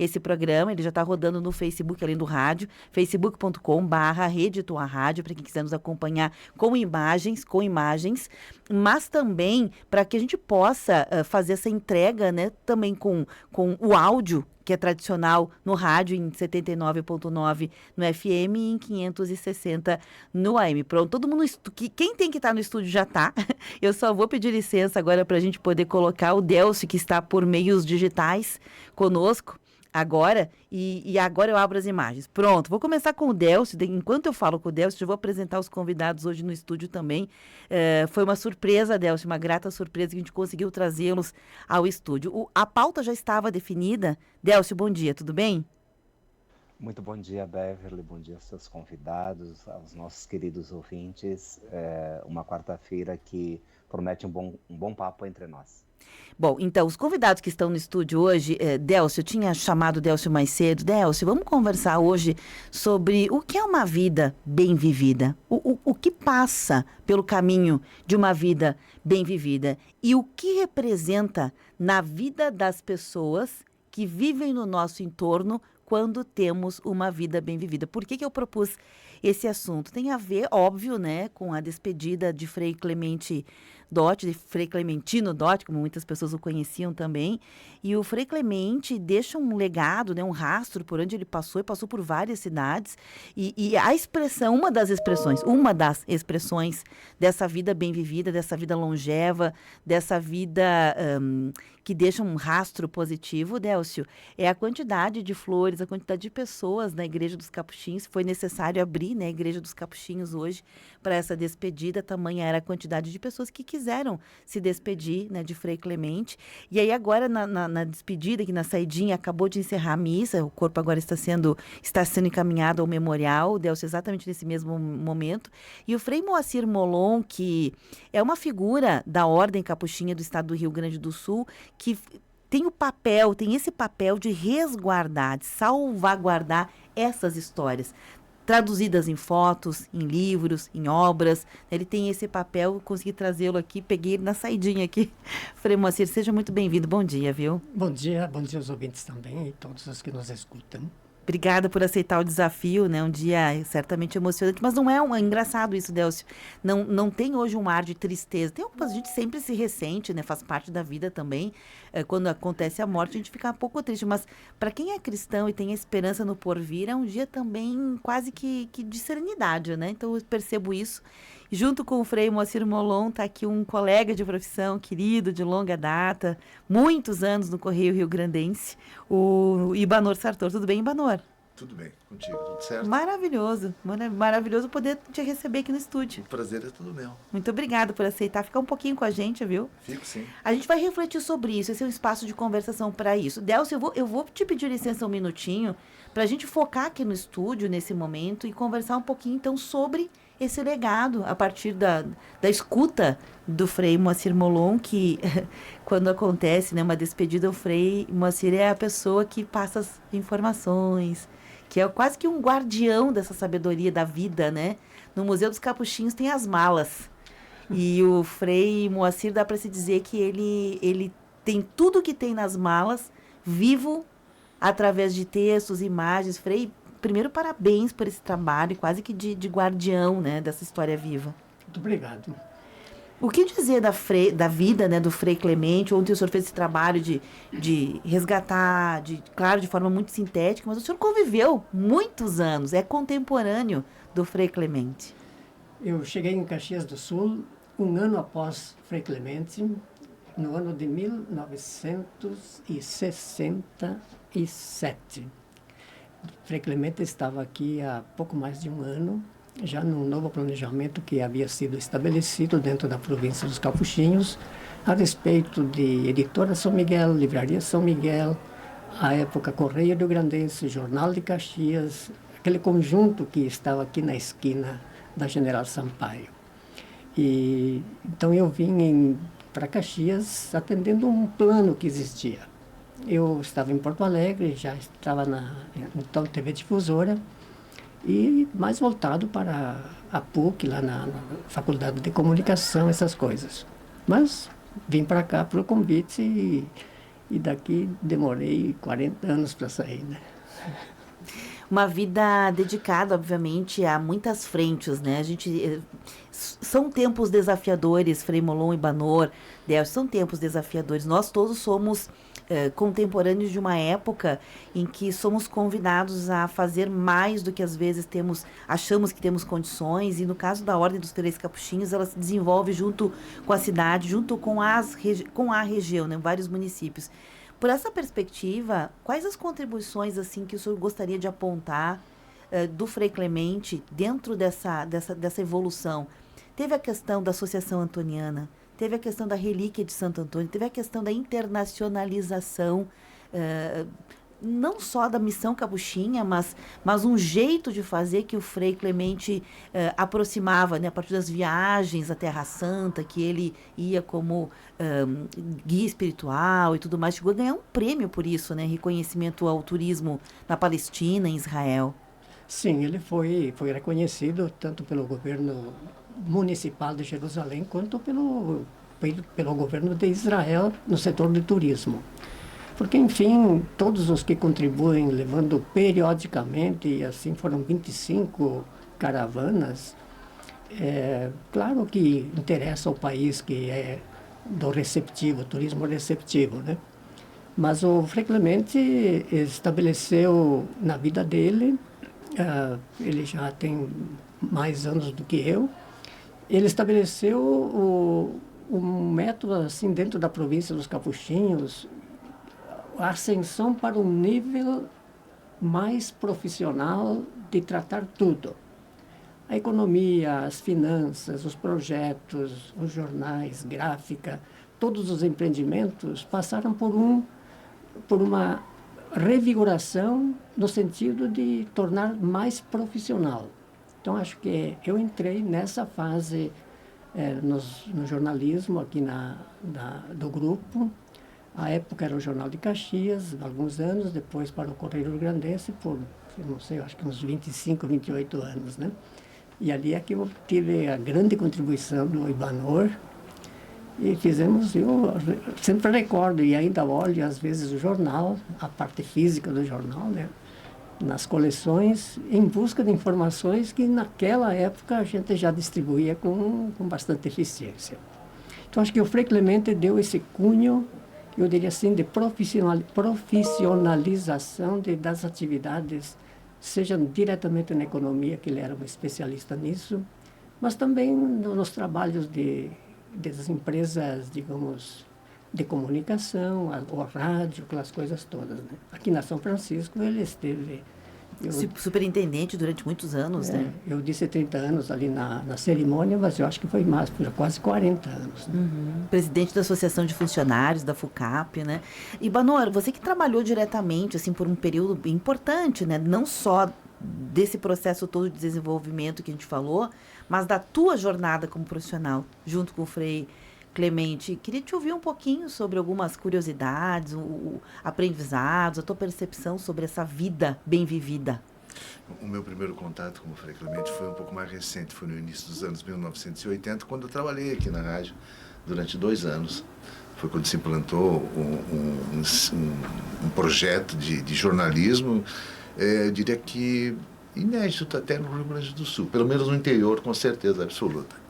esse programa, ele já está rodando no Facebook, além do rádio, facebook.com/Rede Tua Rádio, para quem quiser nos acompanhar com imagens, mas também para que a gente possa fazer essa entrega, né, também com o áudio, que é tradicional no rádio, em 79,9 no FM e em 560 no AM. Pronto, todo mundo, quem tem que estar no estúdio já está. Eu só vou pedir licença agora para a gente poder colocar o Delcio, que está por meios digitais conosco agora, e agora eu abro as imagens. Pronto, vou começar com o Delcio. Enquanto eu falo com o Delcio, eu vou apresentar os convidados hoje no estúdio também. Foi uma surpresa, Delcio, uma grata surpresa que a gente conseguiu trazê-los ao estúdio. A pauta já estava definida. Delcio, bom dia, tudo bem? Muito bom dia, Beverly, bom dia aos seus convidados, aos nossos queridos ouvintes. Uma quarta-feira que promete um bom papo entre nós. Bom, então, os convidados que estão no estúdio hoje, Delcio, eu tinha chamado o Delcio mais cedo. Delcio, vamos conversar hoje sobre o que é uma vida bem vivida, o que passa pelo caminho de uma vida bem vivida e o que representa na vida das pessoas que vivem no nosso entorno quando temos uma vida bem vivida. Por que eu propus esse assunto? Tem a ver, óbvio, né, com a despedida de Frei Clemente Dotti, de Frei Clementino Dotti, como muitas pessoas o conheciam também. E o Frei Clemente deixa um legado, né, um rastro por onde ele passou, e passou por várias cidades. E a expressão, uma das expressões dessa vida bem vivida, dessa vida longeva, dessa vida que deixa um rastro positivo, Delcio, é a quantidade de flores, a quantidade de pessoas na Igreja dos Capuchinhos. Foi necessário abrir, né, a Igreja dos Capuchinhos hoje para essa despedida. Tamanha era a quantidade de pessoas que quiseram se despedir, né, de Frei Clemente. E aí agora na despedida, que na saidinha acabou de encerrar a missa, o corpo agora está sendo encaminhado ao memorial, Delcio, exatamente nesse mesmo momento. E o Frei Moacir Molon, que é uma figura da Ordem Capuchinha do Estado do Rio Grande do Sul, que tem esse papel de resguardar, de salvaguardar essas histórias, traduzidas em fotos, em livros, em obras. Ele tem esse papel, consegui trazê-lo aqui, peguei ele na saidinha aqui. Frei Moacir, seja muito bem-vindo, bom dia, viu? Bom dia aos ouvintes também e todos os que nos escutam. Obrigada por aceitar o desafio, né? Um dia certamente emocionante, mas não é engraçado isso, Delcio. Não tem hoje um ar de tristeza. A gente sempre se ressente, né? Faz parte da vida também. Quando acontece a morte, a gente fica um pouco triste. Mas para quem é cristão e tem a esperança no porvir, é um dia também quase que de serenidade, né? Então eu percebo isso. Junto com o Frei Moacir Molon, está aqui um colega de profissão querido, de longa data, muitos anos no Correio Rio-Grandense, o Ibanor Sartor. Tudo bem, Ibanor? Tudo bem, contigo, tudo certo? Maravilhoso, maravilhoso poder te receber aqui no estúdio. O prazer é tudo meu. Muito obrigada por aceitar ficar um pouquinho com a gente, viu? Fico sim. A gente vai refletir sobre isso, esse é um espaço de conversação para isso. Delcio, eu vou te pedir licença um minutinho para a gente focar aqui no estúdio nesse momento e conversar um pouquinho então sobre esse legado a partir da escuta do Frei Moacir Molon, que quando acontece, né, uma despedida, o Frei Moacir é a pessoa que passa as informações, que é quase que um guardião dessa sabedoria da vida, né? No Museu dos Capuchinhos tem as malas. E o Frei Moacir, dá para se dizer que ele tem tudo que tem nas malas, vivo, através de textos, imagens. Frei, primeiro, parabéns por esse trabalho, quase que de guardião, né, dessa história viva. Muito obrigado. O que dizer da vida, né, do Frei Clemente? Ontem o senhor fez esse trabalho de resgatar, claro, de forma muito sintética, mas o senhor conviveu muitos anos, é contemporâneo do Frei Clemente. Eu cheguei em Caxias do Sul um ano após Frei Clemente, no ano de 1967. Frei Clemente estava aqui há pouco mais de um ano, já num novo planejamento que havia sido estabelecido dentro da província dos Capuchinhos, a respeito de Editora São Miguel, Livraria São Miguel, à época Correio Rio-Grandense, Jornal de Caxias, aquele conjunto que estava aqui na esquina da General Sampaio. E então eu vim para Caxias atendendo um plano que existia. Eu estava em Porto Alegre, já estava então TV Difusora, e mais voltado para a PUC, lá na Faculdade de Comunicação, essas coisas. Mas vim para cá por convite e daqui demorei 40 anos para sair, né? Uma vida dedicada, obviamente, a muitas frentes, né? São tempos desafiadores, Frei Molon e Banor, Delcio, são tempos desafiadores. Nós todos somos contemporâneos de uma época em que somos convidados a fazer mais do que às vezes achamos que temos condições, e no caso da Ordem dos Freires Capuchinhos, ela se desenvolve junto com a cidade, junto com a região, né? Vários municípios. Por essa perspectiva, quais as contribuições assim que o senhor gostaria de apontar do Frei Clemente dentro dessa evolução? Teve a questão da Associação Antoniana, teve a questão da Relíquia de Santo Antônio, teve a questão da internacionalização, não só da missão capuchinha, mas um jeito de fazer que o Frei Clemente aproximava, né, a partir das viagens à Terra Santa, que ele ia como guia espiritual e tudo mais. Chegou a ganhar um prêmio por isso, né, reconhecimento ao turismo na Palestina, em Israel. Sim, ele foi reconhecido tanto pelo governo municipal de Jerusalém quanto pelo governo de Israel no setor de turismo. Porque, enfim, todos os que contribuem, levando periodicamente, e assim foram 25 caravanas, claro que interessa ao país que é do receptivo, turismo receptivo, né? Mas o Frei Clemente estabeleceu na vida dele, ele já tem mais anos do que eu, ele estabeleceu um método, assim, dentro da província dos Capuchinhos, a ascensão para um nível mais profissional de tratar tudo. A economia, as finanças, os projetos, os jornais, gráfica, todos os empreendimentos passaram por uma revigoração no sentido de tornar mais profissional. Então, acho que eu entrei nessa fase no jornalismo aqui do grupo. A época era o Jornal de Caxias, alguns anos, depois para o Correio Rio-Grandense por, não sei, acho que uns 25, 28 anos, né? E ali é que eu tive a grande contribuição do Ibanor, e fizemos, eu sempre recordo, e ainda olho às vezes o jornal, a parte física do jornal, né? Nas coleções, em busca de informações que naquela época a gente já distribuía com bastante eficiência. Então, acho que o Frei Clemente deu esse cunho, eu diria assim, de profissionalização das atividades, seja diretamente na economia, que ele era um especialista nisso, mas também nos trabalhos das empresas, digamos, de comunicação, o rádio, aquelas coisas todas, né? Aqui na São Francisco ele esteve... Superintendente durante muitos anos, né? Eu disse 30 anos ali na cerimônia, mas eu acho que foi mais, foi quase 40 anos. Né? Uhum. Presidente da Associação de Funcionários, da FUCAP, né? E, Banor, você que trabalhou diretamente, assim, por um período importante, né? Não só desse processo todo de desenvolvimento que a gente falou, mas da tua jornada como profissional, junto com o Frei Clemente. Queria te ouvir um pouquinho sobre algumas curiosidades, aprendizados, a tua percepção sobre essa vida bem vivida. O meu primeiro contato com o Frei Clemente foi um pouco mais recente, foi no início dos anos 1980, quando eu trabalhei aqui na rádio durante 2 anos. Foi quando se implantou um projeto de jornalismo, eu diria que inédito até no Rio Grande do Sul, pelo menos no interior, com certeza absoluta.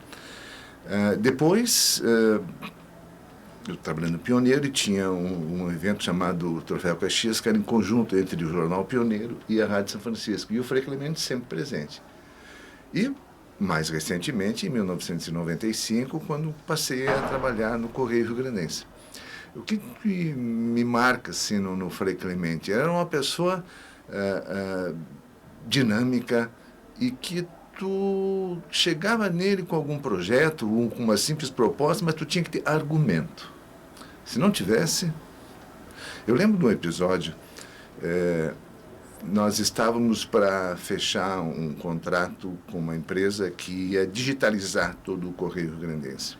Depois, eu trabalhei no Pioneiro e tinha um evento chamado Troféu Caxias, que era em conjunto entre o Jornal Pioneiro e a Rádio São Francisco, e o Frei Clemente sempre presente. E, mais recentemente, em 1995, quando passei a trabalhar no Correio Rio-Grandense. O que me marca assim, no Frei Clemente? Era uma pessoa dinâmica e que tu chegava nele com algum projeto, com uma simples proposta, mas tu tinha que ter argumento. Se não tivesse... Eu lembro de um episódio, nós estávamos para fechar um contrato com uma empresa que ia digitalizar todo o Correio Rio-Grandense.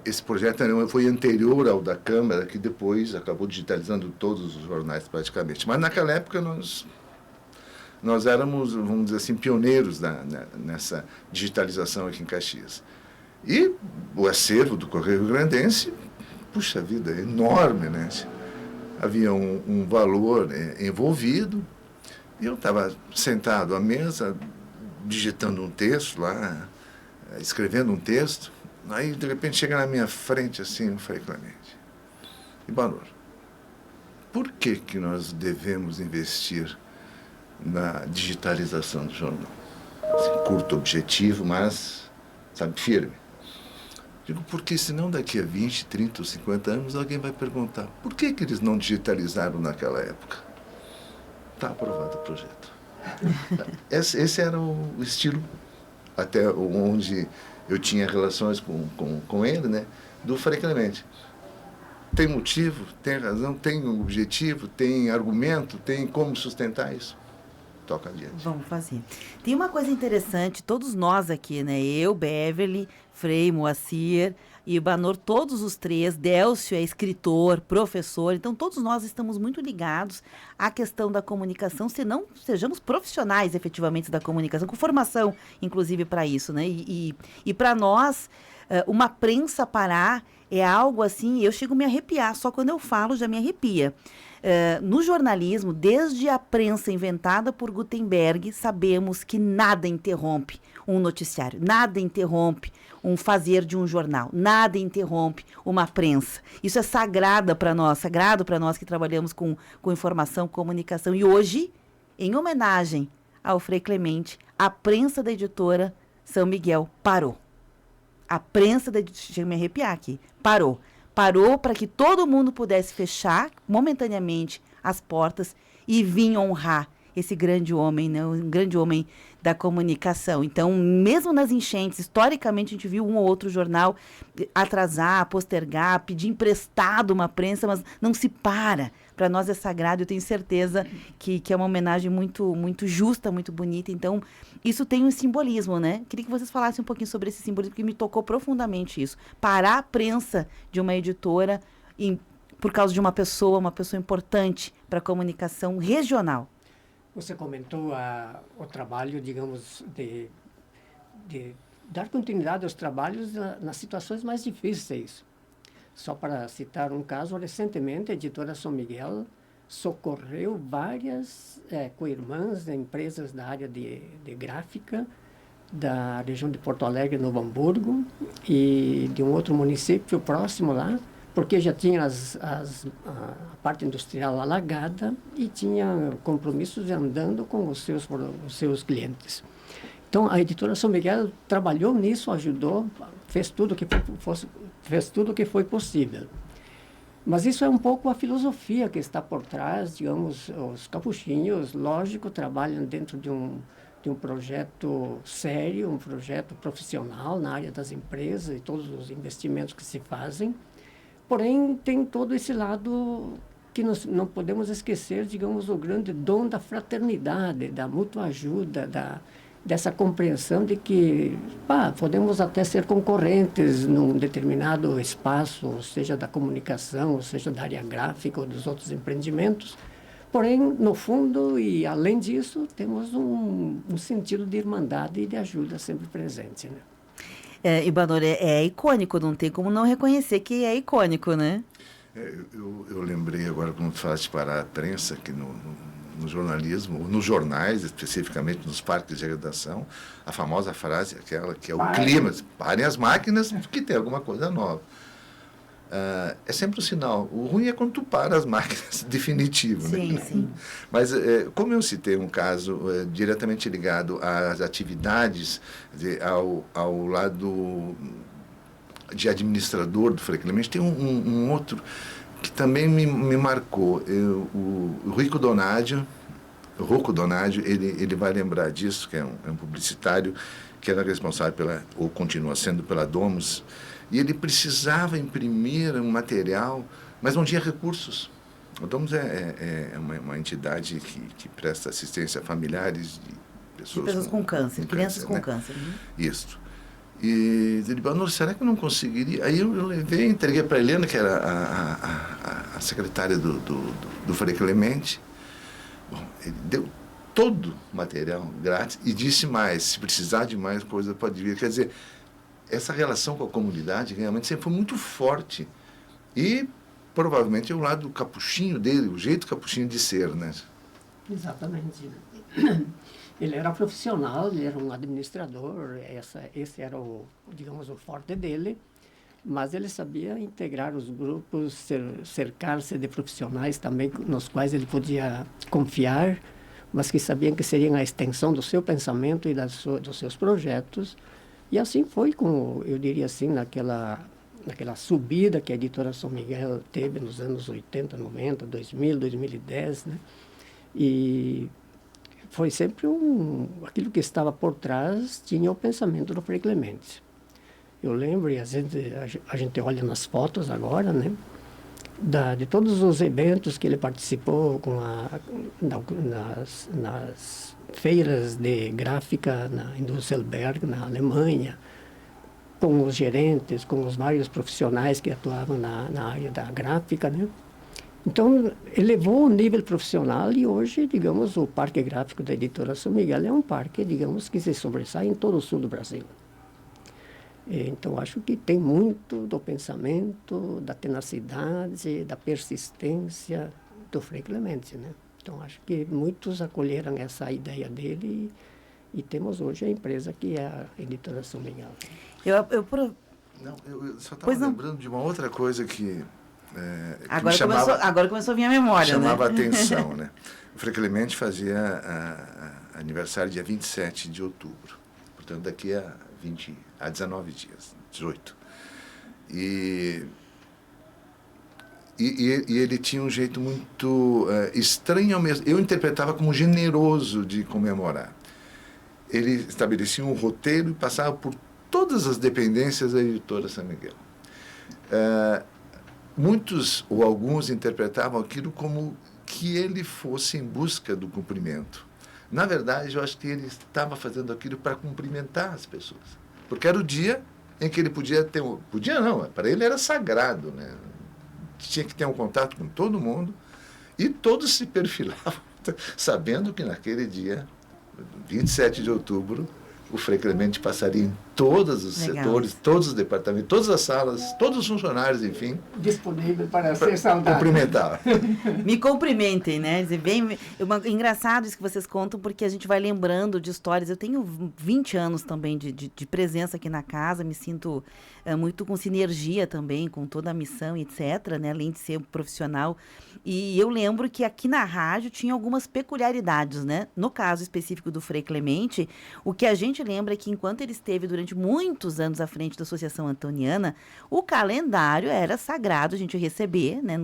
Esse projeto foi anterior ao da Câmara, que depois acabou digitalizando todos os jornais praticamente. Mas naquela época nós éramos, vamos dizer assim, pioneiros nessa digitalização aqui em Caxias. E o acervo do Correio Rio-Grandense puxa vida, enorme, né? Havia um valor envolvido. E eu estava sentado à mesa, digitando um texto lá, escrevendo um texto. Aí, de repente, chega na minha frente, assim, o Frei Clemente. Ibanor, por que nós devemos investir na digitalização do jornal? Assim, curto, objetivo, mas, sabe, firme. Digo, porque senão daqui a 20, 30 ou 50 anos alguém vai perguntar por que eles não digitalizaram naquela época? Está aprovado o projeto. Esse era o estilo, até onde eu tinha relações com ele, né, do Frei Clemente. Tem motivo, tem razão, tem objetivo, tem argumento, tem como sustentar isso. Toca adiante. Vamos fazer. Tem uma coisa interessante, todos nós aqui, né? Eu, Beverly, Frei, Moacir e Ibanor, todos os três, Délcio é escritor, professor, então todos nós estamos muito ligados à questão da comunicação, se não sejamos profissionais efetivamente da comunicação, com formação, inclusive, para isso, né? E para nós, uma prensa parar é algo assim, eu chego a me arrepiar, só quando eu falo já me arrepia. No jornalismo, desde a prensa inventada por Gutenberg, sabemos que nada interrompe um noticiário, nada interrompe um fazer de um jornal, nada interrompe uma prensa. Isso é sagrado para nós que trabalhamos com informação, comunicação. E hoje, em homenagem ao Frei Clemente, a prensa da editora São Miguel parou. A prensa da editora, chega a me arrepiar aqui, parou para que todo mundo pudesse fechar momentaneamente as portas e vir honrar esse grande homem, né? Um grande homem da comunicação. Então, mesmo nas enchentes, historicamente a gente viu um ou outro jornal atrasar, postergar, pedir emprestado uma prensa, mas não se para. Para nós é sagrado, eu tenho certeza que é uma homenagem muito, muito justa, muito bonita. Então, isso tem um simbolismo, né? Queria que vocês falassem um pouquinho sobre esse simbolismo, porque me tocou profundamente isso. Parar a prensa de uma editora por causa de uma pessoa importante para a comunicação regional. Você comentou o trabalho, digamos, de dar continuidade aos trabalhos nas situações mais difíceis. Só para citar um caso, recentemente a editora São Miguel socorreu várias co-irmãs de empresas da área de gráfica da região de Porto Alegre, Novo Hamburgo, e de um outro município próximo lá, porque já tinha a parte industrial alagada e tinha compromissos andando com os seus clientes. Então, a editora São Miguel trabalhou nisso, ajudou, fez tudo o que foi possível. Mas isso é um pouco a filosofia que está por trás, digamos, os capuchinhos, lógico, trabalham dentro de um projeto sério, um projeto profissional na área das empresas e todos os investimentos que se fazem. Porém, tem todo esse lado que nós não podemos esquecer, digamos, o grande dom da fraternidade, da mútua ajuda, dessa compreensão de que podemos até ser concorrentes num determinado espaço, seja da comunicação, seja da área gráfica ou dos outros empreendimentos. Porém, no fundo e além disso, temos um sentido de irmandade e de ajuda sempre presente, né? Ibanor, é icônico, não tem como não reconhecer que é icônico, né? Eu lembrei agora, quando falaste para a prensa, que no jornalismo, nos jornais, especificamente nos parques de redação, a famosa frase, aquela que é o clima, parem as máquinas, porque tem alguma coisa nova. É sempre um sinal. O ruim é quando tu para as máquinas, definitivo. Sim, né? sim. Mas, como eu citei um caso diretamente ligado às atividades, ao lado de administrador do Frei Clemente, tem um outro que também me marcou. O Rocco Donadio, ele vai lembrar disso, que é um publicitário que era responsável ou continua sendo pela Domus, e ele precisava imprimir um material, mas não tinha recursos. A Domus é uma entidade que presta assistência a familiares de pessoas com câncer, crianças com né? câncer. Isso. E ele falou, será que eu não conseguiria? Aí eu levei, entreguei para a Helena, que era a secretária do Frei Clemente. Bom, ele deu todo o material grátis e disse mais, se precisar de mais coisa pode vir. Quer dizer, essa relação com a comunidade realmente sempre foi muito forte E provavelmente é o lado capuchinho dele, o jeito capuchinho de ser, né? Exatamente. Ele era profissional, ele era um administrador, esse era digamos, o forte dele, mas ele sabia integrar os grupos, cercar-se de profissionais também nos quais ele podia confiar, mas que sabiam que seriam a extensão do seu pensamento e dos seus projetos. E assim foi, como eu diria assim, naquela subida que a editora São Miguel teve nos anos 80, 90, 2000, 2010, né? E foi sempre aquilo que estava por trás, tinha o pensamento do Frei Clemente. Eu lembro, e a gente olha nas fotos agora, né? De todos os eventos que ele participou nas feiras de gráfica em Düsseldorf, na Alemanha, com os gerentes, com os vários profissionais que atuavam na área da gráfica, né? Então, elevou o nível profissional e hoje, digamos, o Parque Gráfico da Editora São Miguel é um parque, digamos, que se sobressai em todo o sul do Brasil. Então, acho que tem muito do pensamento, da tenacidade, da persistência do Frei Clemente, né? Então, acho que muitos acolheram essa ideia dele e temos hoje a empresa que é a Editora São Miguel. Eu só estava lembrando de uma outra coisa que agora começou a vir a memória, chamava né? atenção, né? O Frei Clemente fazia aniversário dia 27 de outubro, portanto daqui a 19 dias, 18. E ele tinha um jeito muito estranho ao mesmo. Eu interpretava como generoso de comemorar. Ele estabelecia um roteiro e passava por todas as dependências da editora São Miguel. Muitos ou alguns interpretavam aquilo como que ele fosse em busca do cumprimento. Na verdade, eu acho que ele estava fazendo aquilo para cumprimentar as pessoas. Porque era o dia em que ele podia ter... Podia não, para ele era sagrado, né? Tinha que ter um contato com todo mundo e todos se perfilavam, sabendo que naquele dia, 27 de outubro, o Frei Clemente passaria em todos os setores, todos os departamentos, todas as salas, todos os funcionários, enfim. Disponível para ser saudado. Cumprimentar. Me cumprimentem, né? Engraçado isso que vocês contam, porque a gente vai lembrando de histórias. Eu tenho 20 anos também de presença aqui na casa, me sinto muito com sinergia também, com toda a missão, etc., né? Além de ser profissional. E eu lembro que aqui na rádio tinha algumas peculiaridades, né? No caso específico do Frei Clemente, o que a gente lembra é que enquanto ele esteve durante muitos anos à frente da Associação Antoniana, o calendário era sagrado a gente receber, né,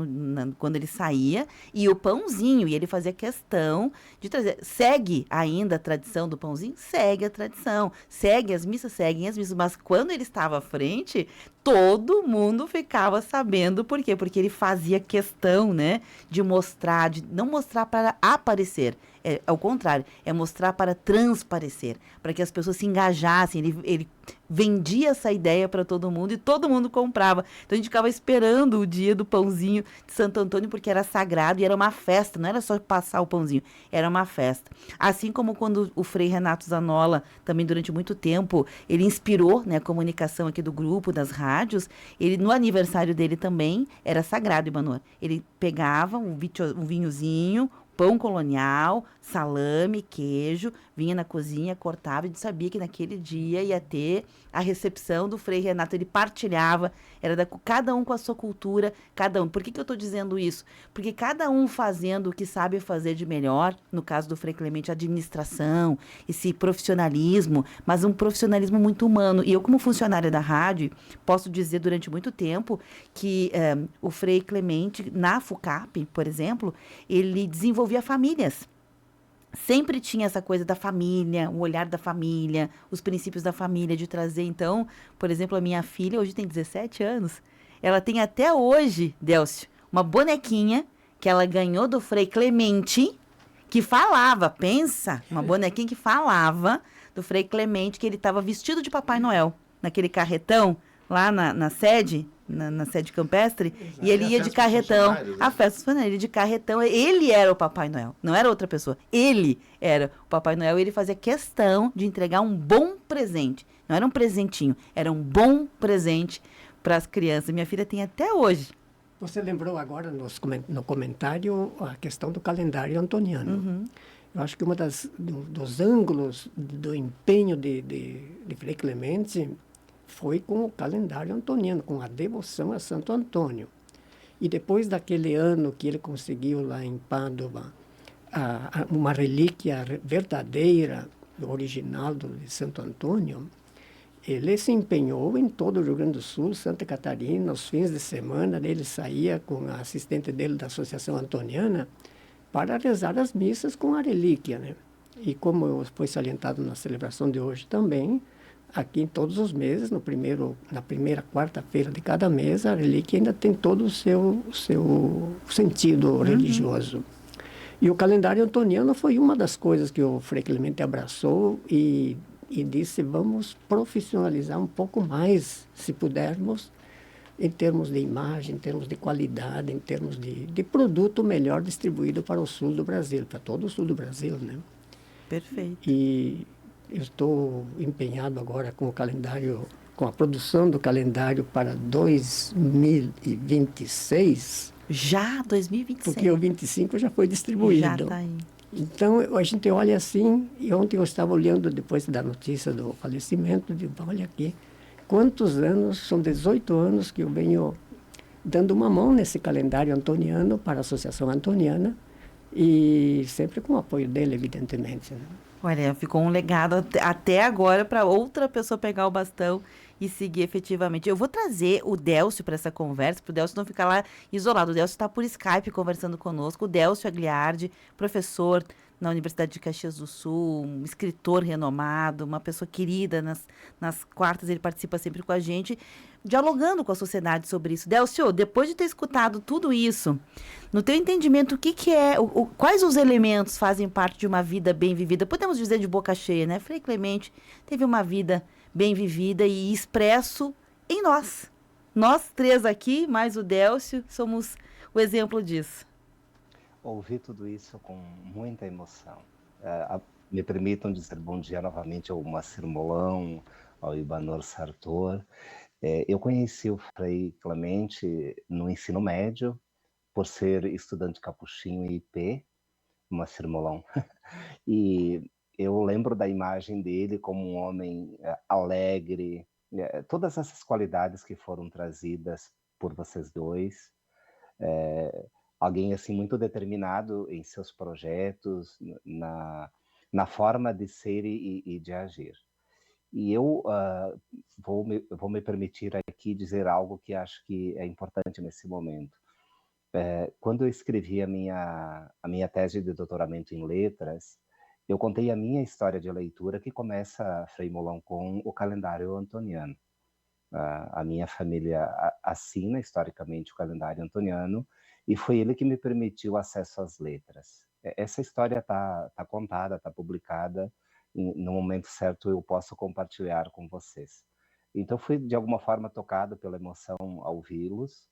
quando ele saía, e o pãozinho, e ele fazia questão de trazer. Segue ainda a tradição do pãozinho? Segue a tradição. Segue as missas? Seguem as missas. Mas quando ele estava à frente, todo mundo ficava sabendo por quê? Porque ele fazia questão, né, de mostrar, de não mostrar para aparecer. Ao contrário, é mostrar para transparecer, para que as pessoas se engajassem. Ele vendia essa ideia para todo mundo e todo mundo comprava. Então a gente ficava esperando o dia do pãozinho de Santo Antônio, porque era sagrado e era uma festa, não era só passar o pãozinho, era uma festa. Assim como quando o Frei Renato Zanolla, também durante muito tempo, ele inspirou, né, a comunicação aqui do grupo, das rádios, ele no aniversário dele também era sagrado, Ibanor. Ele pegava um vinhozinho, pão colonial, salame, queijo, vinha na cozinha, cortava, e sabia que naquele dia ia ter a recepção do Frei Renato. Ele partilhava, era cada um com a sua cultura, cada um. Por que eu estou dizendo isso? Porque cada um fazendo o que sabe fazer de melhor, no caso do Frei Clemente, a administração, esse profissionalismo, mas um profissionalismo muito humano. E eu, como funcionária da rádio, posso dizer durante muito tempo que o Frei Clemente, na FUCAP, por exemplo, ele desenvolvia famílias. Sempre tinha essa coisa da família, o olhar da família, os princípios da família, de trazer. Então, por exemplo, a minha filha hoje tem 17 anos. Ela tem até hoje, Délcio, uma bonequinha que ela ganhou do Frei Clemente, que falava, pensa, uma bonequinha que falava do Frei Clemente, que ele estava vestido de Papai Noel, naquele carretão, lá na sede, na sede campestre. Exato. E ele ia de carretão, a festa funcionária, ele de carretão, ele era o Papai Noel, não era outra pessoa, ele era o Papai Noel, e ele fazia questão de entregar um bom presente, não era um presentinho, era um bom presente para as crianças. Minha filha tem até hoje Você lembrou agora no comentário a questão do calendário antoniano. Eu acho que dos ângulos do empenho de Frei Clemente foi com o calendário antoniano, com a devoção a Santo Antônio. E depois daquele ano que ele conseguiu lá em Pádua uma relíquia verdadeira, original de Santo Antônio, ele se empenhou em todo o Rio Grande do Sul, Santa Catarina, aos fins de semana, ele saía com a assistente dele da Associação Antoniana para rezar as missas com a relíquia, né? E como foi salientado na celebração de hoje também, aqui em todos os meses, na primeira quarta-feira de cada mês, a relíquia ainda tem todo o seu sentido religioso. E o calendário antoniano foi uma das coisas que o Frei Clemente abraçou e disse, vamos profissionalizar um pouco mais, se pudermos, em termos de imagem, em termos de qualidade, em termos de produto melhor distribuído para o sul do Brasil, para todo o sul do Brasil, né? Perfeito. E eu estou empenhado agora com o calendário, com a produção do calendário para 2026. Já 2026. Porque o 25 já foi distribuído. Já está aí. Então, a gente olha assim, e ontem eu estava olhando, depois da notícia do falecimento, digo, olha aqui, quantos anos, são 18 anos que eu venho dando uma mão nesse calendário antoniano para a Associação Antoniana, e sempre com o apoio dele, evidentemente, né? Olha, ficou um legado até agora para outra pessoa pegar o bastão e seguir efetivamente. Eu vou trazer o Délcio para essa conversa, para o Délcio não ficar lá isolado. O Délcio está por Skype conversando conosco. O Délcio Agliardi, professor na Universidade de Caxias do Sul, um escritor renomado, uma pessoa querida. Nas quartas ele participa sempre com a gente, dialogando com a sociedade sobre isso. Délcio, depois de ter escutado tudo isso, no teu entendimento, o que é, quais os elementos fazem parte de uma vida bem vivida? Podemos dizer de boca cheia, né? Frei Clemente teve uma vida bem vivida e expresso em nós. Nós três aqui, mais o Délcio, somos o exemplo disso. Ouvi tudo isso com muita emoção. Me permitam dizer bom dia novamente ao Moacir Molão, ao Ibanor Sartor. Eu conheci o Frei Clemente no ensino médio, por ser estudante capuchinho e IP, Moacir Molão. E eu lembro da imagem dele como um homem alegre, todas essas qualidades que foram trazidas por vocês dois. Alguém assim muito determinado em seus projetos, na forma de ser e de agir. E eu vou me permitir aqui dizer algo que acho que é importante nesse momento. Quando eu escrevi a minha tese de doutoramento em letras, eu contei a minha história de leitura, que começa, Frei Molão, com o calendário antoniano. A minha família assina historicamente o calendário antoniano, e foi ele que me permitiu acesso às letras. Essa história está contada, está publicada, no momento certo eu posso compartilhar com vocês. Então fui de alguma forma tocado pela emoção ao ouvi-los,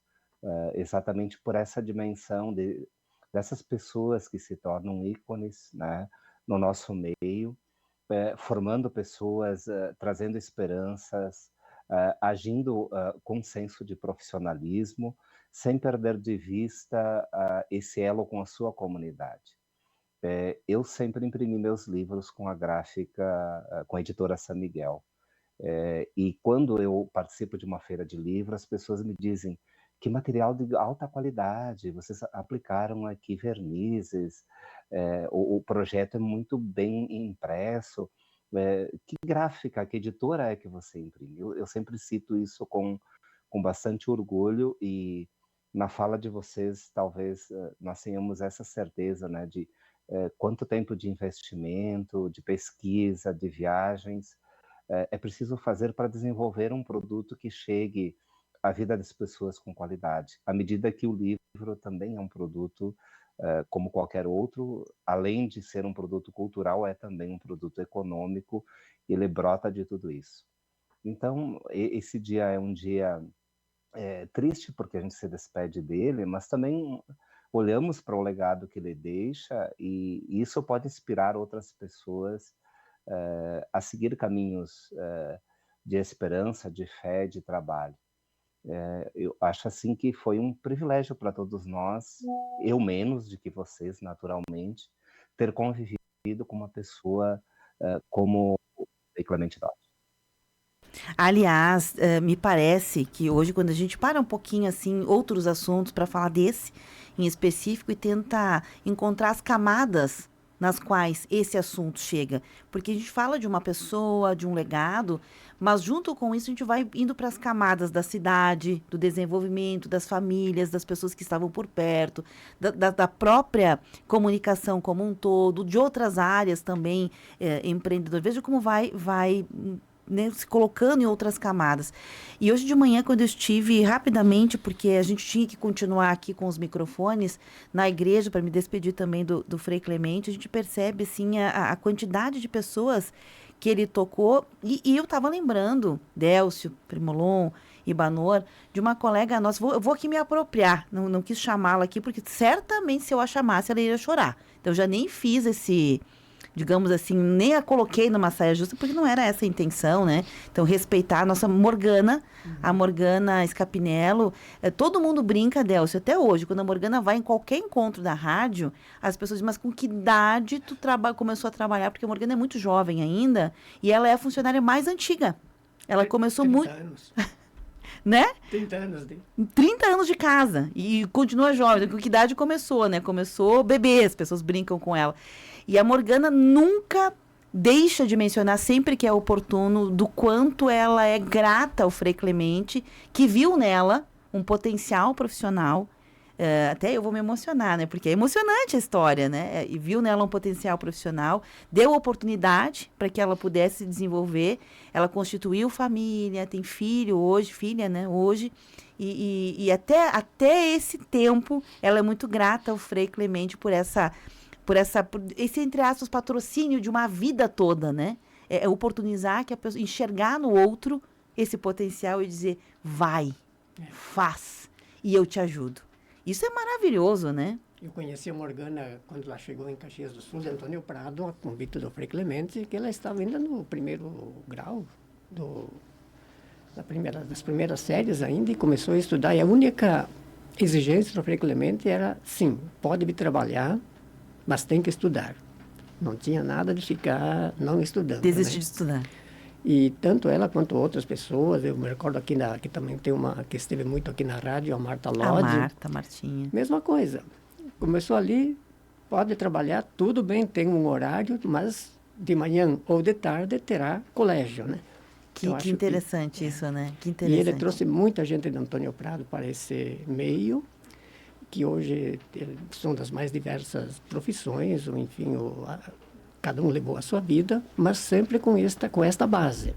exatamente por essa dimensão dessas pessoas que se tornam ícones, né, no nosso meio, formando pessoas, trazendo esperanças, agindo com senso de profissionalismo, sem perder de vista esse elo com a sua comunidade. Eu sempre imprimi meus livros com a gráfica, com a editora São Miguel. E quando eu participo de uma feira de livro, as pessoas me dizem: que material de alta qualidade, vocês aplicaram aqui vernizes, o projeto é muito bem impresso, que gráfica, que editora é que você imprime? Eu sempre cito isso com bastante orgulho, e na fala de vocês talvez nós tenhamos essa certeza, né, de quanto tempo de investimento, de pesquisa, de viagens é preciso fazer para desenvolver um produto que chegue à vida das pessoas com qualidade. À medida que o livro também é um produto como qualquer outro, além de ser um produto cultural, é também um produto econômico, e ele brota de tudo isso. Então, esse dia é um dia triste, porque a gente se despede dele, mas também olhamos para o legado que ele deixa, e isso pode inspirar outras pessoas a seguir caminhos de esperança, de fé, de trabalho. Eu acho assim que foi um privilégio para todos nós, eu menos de que vocês, naturalmente, ter convivido com uma pessoa como Clemente Dott. Aliás, me parece que hoje, quando a gente para um pouquinho assim, outros assuntos para falar desse em específico e tenta encontrar as camadas nas quais esse assunto chega, porque a gente fala de uma pessoa, de um legado, mas junto com isso a gente vai indo para as camadas da cidade, do desenvolvimento, das famílias, das pessoas que estavam por perto, da própria comunicação como um todo, de outras áreas também, empreendedor. Veja como vai né, se colocando em outras camadas. E hoje de manhã, quando eu estive rapidamente, porque a gente tinha que continuar aqui com os microfones na igreja para me despedir também do Frei Clemente, a gente percebe assim a quantidade de pessoas que ele tocou. E eu estava lembrando, Délcio, Primolon, Ibanor, de uma colega nossa. Eu vou aqui me apropriar, não quis chamá-la aqui, porque certamente se eu a chamasse, ela iria chorar. Então eu já nem fiz esse, digamos assim, nem a coloquei numa saia justa, porque não era essa a intenção, né? Então, respeitar a nossa Morgana, a Morgana Scapinello. Todo mundo brinca, Délcio, até hoje, quando a Morgana vai em qualquer encontro da rádio, as pessoas dizem, mas com que idade tu começou a trabalhar? Porque a Morgana é muito jovem ainda, e ela é a funcionária mais antiga. Ela começou 30 muito... anos. Né? 30 anos. 30 anos de casa. E continua jovem. Com que idade começou, né? Começou bebê, as pessoas brincam com ela. E a Morgana nunca deixa de mencionar, sempre que é oportuno, do quanto ela é grata ao Frei Clemente, que viu nela um potencial profissional. Até eu vou me emocionar, né? Porque é emocionante a história, né? E viu nela um potencial profissional, deu oportunidade para que ela pudesse se desenvolver. Ela constituiu família, tem filho hoje, filha, né? Hoje. E até esse tempo, ela é muito grata ao Frei Clemente por esse, entre aspas, patrocínio de uma vida toda, né? É oportunizar que a pessoa, enxergar no outro esse potencial e dizer, vai, faz, e eu te ajudo. Isso é maravilhoso, né? Eu conheci a Morgana quando ela chegou em Caxias do Sul, de Antônio Prado, a convite do Frei Clemente, que ela estava ainda no primeiro grau das primeiras séries ainda, e começou a estudar. E a única exigência do Frei Clemente era, sim, pode me trabalhar, mas tem que estudar. Não tinha nada de ficar não estudando. Desistir né? de estudar. E tanto ela quanto outras pessoas, eu me recordo aqui que também tem uma que esteve muito aqui na rádio, a Marta Lodi. A Martinha. Mesma coisa. Começou ali, pode trabalhar, tudo bem, tem um horário, mas de manhã ou de tarde terá colégio, né? Que interessante isso, né? Que interessante. E ele trouxe muita gente de Antônio Prado para esse meio, que hoje são das mais diversas profissões, ou enfim, cada um levou a sua vida, mas sempre com esta base.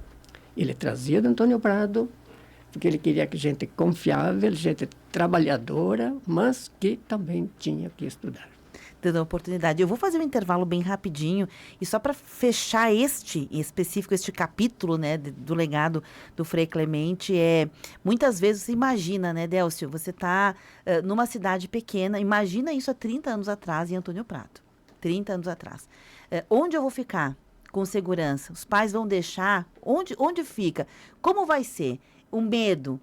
Ele trazia de Antônio Prado, porque ele queria que gente confiável, gente trabalhadora, mas que também tinha que estudar. Dando a oportunidade. Eu vou fazer um intervalo bem rapidinho, e só para fechar em específico, este capítulo, né, do legado do Frei Clemente, muitas vezes você imagina, né, Délcio, você está numa cidade pequena, imagina isso há 30 anos atrás em Antônio Prado, 30 anos atrás. Onde eu vou ficar com segurança? Os pais vão deixar? Onde fica? Como vai ser? O medo,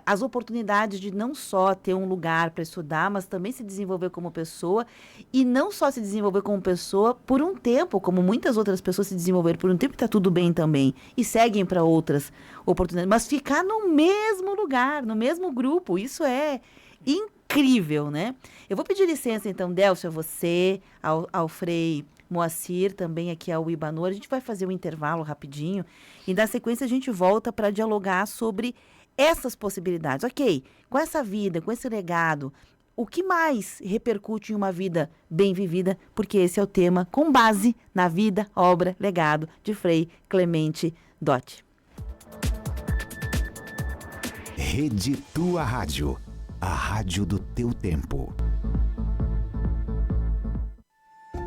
as oportunidades de não só ter um lugar para estudar, mas também se desenvolver como pessoa, e não só se desenvolver como pessoa por um tempo, como muitas outras pessoas se desenvolveram por um tempo, está tudo bem também, e seguem para outras oportunidades, mas ficar no mesmo lugar, no mesmo grupo, isso é incrível, né? Eu vou pedir licença, então, Délcio, a você, ao Frei Moacir, também aqui ao Ibanor. A gente vai fazer um intervalo rapidinho e, na sequência, a gente volta para dialogar sobre essas possibilidades. Ok, com essa vida, com esse legado, o que mais repercute em uma vida bem vivida? Porque esse é o tema com base na vida, obra, legado de Frei Clemente Dott. Rede Tua Rádio, a rádio do teu tempo.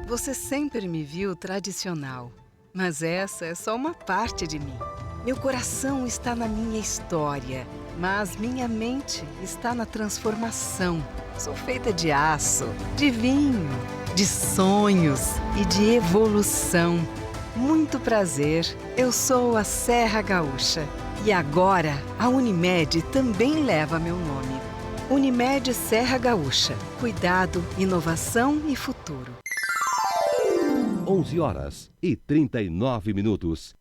Você sempre me viu tradicional, mas essa é só uma parte de mim. Meu coração está na minha história, mas minha mente está na transformação. Sou feita de aço, de vinho, de sonhos e de evolução. Muito prazer, eu sou a Serra Gaúcha E agora, a Unimed também leva meu nome. Unimed Serra Gaúcha. Cuidado, inovação e futuro. 11h39.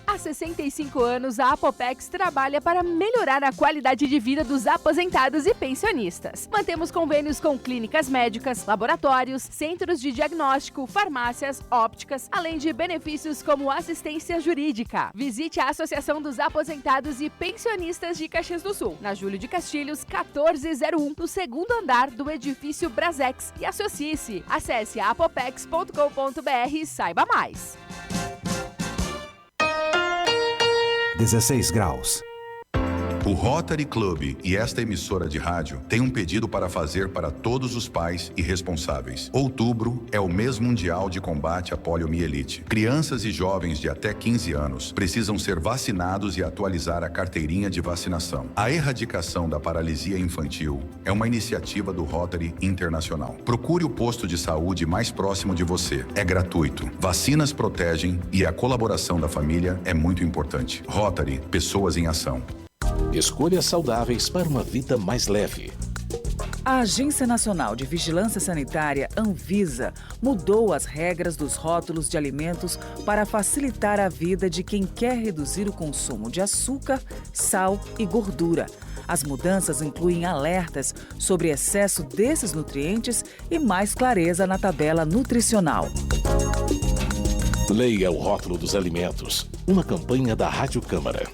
Há 65 anos, a Apopex trabalha para melhorar a qualidade de vida dos aposentados e pensionistas. Mantemos convênios com clínicas médicas, laboratórios, centros de diagnóstico, farmácias, ópticas, além de benefícios como assistência jurídica. Visite a Associação dos Aposentados e Pensionistas de Caxias do Sul, na Júlio de Castilhos, 1401, no segundo andar do edifício Brasex, e associe-se. Acesse apopex.com.br e saiba mais. 16 graus. O Rotary Club e esta emissora de rádio têm um pedido para fazer para todos os pais e responsáveis. Outubro é o mês mundial de combate à poliomielite. Crianças e jovens de até 15 anos precisam ser vacinados e atualizar a carteirinha de vacinação. A erradicação da paralisia infantil é uma iniciativa do Rotary Internacional. Procure o posto de saúde mais próximo de você. É gratuito. Vacinas protegem e a colaboração da família é muito importante. Rotary, pessoas em ação. Escolhas saudáveis para uma vida mais leve. A Agência Nacional de Vigilância Sanitária, Anvisa, mudou as regras dos rótulos de alimentos para facilitar a vida de quem quer reduzir o consumo de açúcar, sal e gordura. As mudanças incluem alertas sobre excesso desses nutrientes e mais clareza na tabela nutricional. Leia o rótulo dos alimentos. Uma campanha da Rádio Câmara.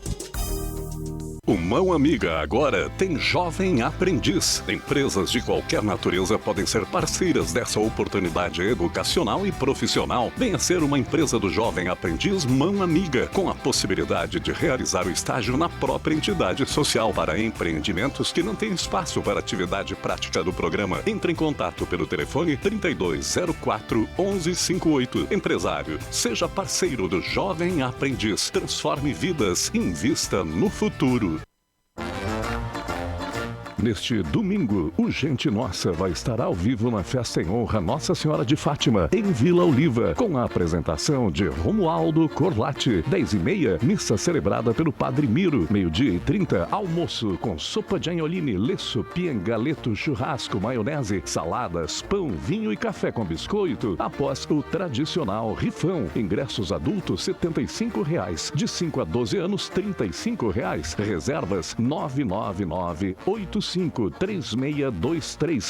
O Mão Amiga agora tem Jovem Aprendiz. Empresas de qualquer natureza podem ser parceiras dessa oportunidade educacional e profissional. Venha ser uma empresa do Jovem Aprendiz Mão Amiga, com a possibilidade de realizar o estágio na própria entidade social para empreendimentos que não têm espaço para atividade prática do programa. Entre em contato pelo telefone 3204-1158. Empresário, seja parceiro do Jovem Aprendiz. Transforme vidas, invista no futuro. Neste domingo, o Gente Nossa vai estar ao vivo na festa em honra Nossa Senhora de Fátima, em Vila Oliva, com a apresentação de Romualdo Corlatti. 10h30, missa celebrada pelo Padre Miro. 12h30, almoço com sopa de anholine, leço, galeto, churrasco, maionese, saladas, pão, vinho e café com biscoito. Após o tradicional rifão. Ingressos adultos, R$ 75. De 5 a 12 anos, R$ 35. Reservas 999-853623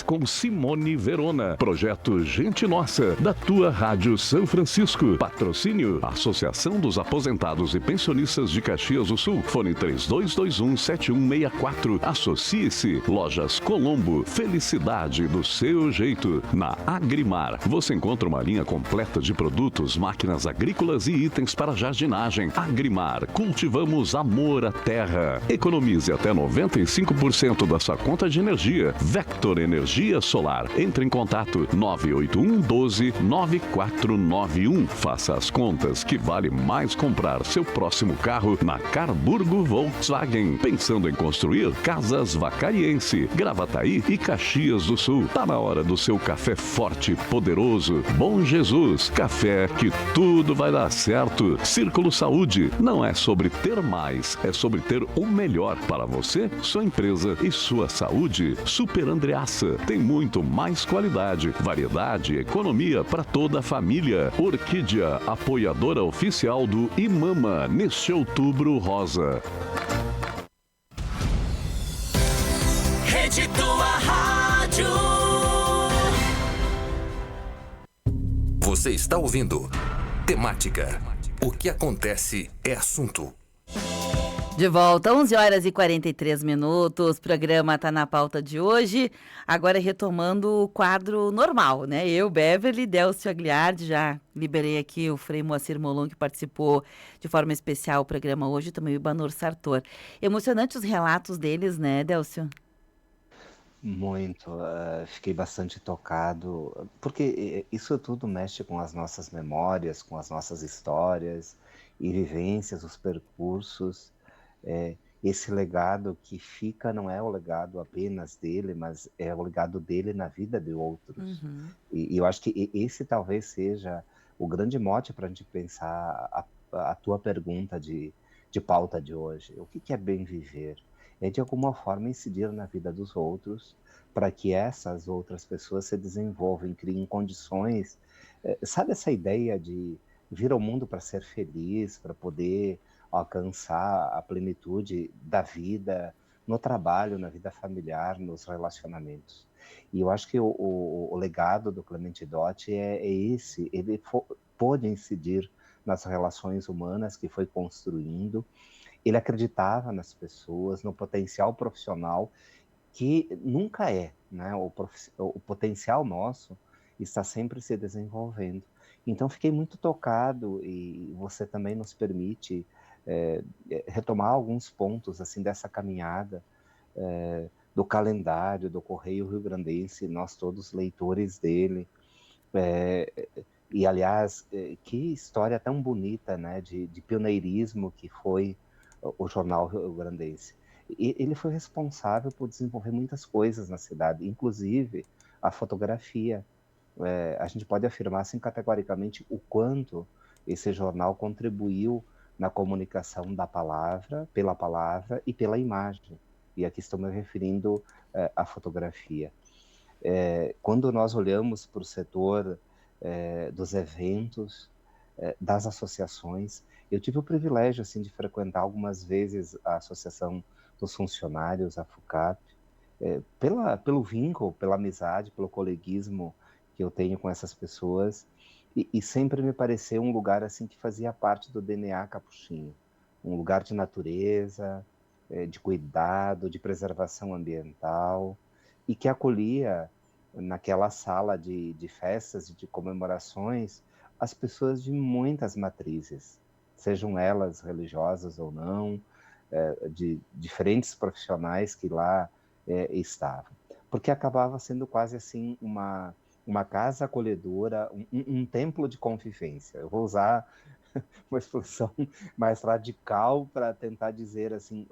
com Simone Verona. Projeto Gente Nossa, da tua Rádio São Francisco. Patrocínio: Associação dos Aposentados e Pensionistas de Caxias do Sul. Fone 3221-7164. Associe-se. Lojas Colombo. Felicidade do seu jeito. Na Agrimar, você encontra uma linha completa de produtos, máquinas agrícolas e itens para jardinagem. Agrimar, cultivamos amor à terra. Economize até 95% da sua conta de energia. Vector Energia Solar. Entre em contato 981 12 9491. Faça as contas que vale mais comprar seu próximo carro na Carburgo Volkswagen. Pensando em construir casas Vacariense, Gravataí e Caxias do Sul. Tá na hora do seu café forte, poderoso. Bom Jesus, café que tudo vai dar certo. Círculo Saúde não é sobre ter mais, é sobre ter o melhor para você, sua empresa e sua saúde. Super Andreassa tem muito mais qualidade, variedade e economia para toda a família. Orquídea, apoiadora oficial do Imama neste Outubro Rosa. Rede Tua Rádio. Você está ouvindo Temática. O que acontece é assunto. De volta, 11h43. O programa está na pauta de hoje. Agora retomando o quadro normal, né? Eu, Beverly, Délcio Agliardi, já liberei aqui o Frei Moacir Molon, que participou de forma especial do programa hoje, também o Ibanor Sartor. Emocionantes os relatos deles, né, Délcio? Muito, fiquei bastante tocado, porque isso tudo mexe com as nossas memórias, com as nossas histórias e vivências, os percursos. Esse legado que fica não é o legado apenas dele, mas é o legado dele na vida de outros. Uhum. E eu acho que esse talvez seja o grande mote para a gente pensar a tua pergunta de de pauta de hoje. O que é bem viver? É, de alguma forma, incidir na vida dos outros para que essas outras pessoas se desenvolvam, criem condições. Sabe essa ideia de vir ao mundo para ser feliz, para poder alcançar a plenitude da vida, no trabalho, na vida familiar, nos relacionamentos. E eu acho que o legado do Clemente Dotti é esse, ele pôde incidir nas relações humanas que foi construindo, ele acreditava nas pessoas, no potencial profissional, que nunca é, né? O potencial nosso está sempre se desenvolvendo. Então, fiquei muito tocado, e você também nos permite retomar alguns pontos assim dessa caminhada do calendário do Correio Rio-Grandense, nós todos leitores dele. E, aliás, que história tão bonita, né, de pioneirismo que foi o Jornal Rio-Grandense. Ele foi responsável por desenvolver muitas coisas na cidade, inclusive a fotografia. A gente pode afirmar assim categoricamente o quanto esse jornal contribuiu na comunicação da palavra, pela palavra e pela imagem. E aqui estou me referindo à fotografia. Quando nós olhamos para o setor dos eventos, das associações, eu tive o privilégio assim, de frequentar algumas vezes a Associação dos Funcionários, a FUCAP, pelo vínculo, pela amizade, pelo coleguismo que eu tenho com essas pessoas, e sempre me pareceu um lugar assim que fazia parte do DNA capuchinho, um lugar de natureza, de cuidado, de preservação ambiental, e que acolhia naquela sala de festas e de comemorações as pessoas de muitas matrizes, sejam elas religiosas ou não, de diferentes profissionais que lá estavam, porque acabava sendo quase assim uma casa acolhedora, um templo de convivência. Eu vou usar uma expressão mais radical para tentar dizer assim,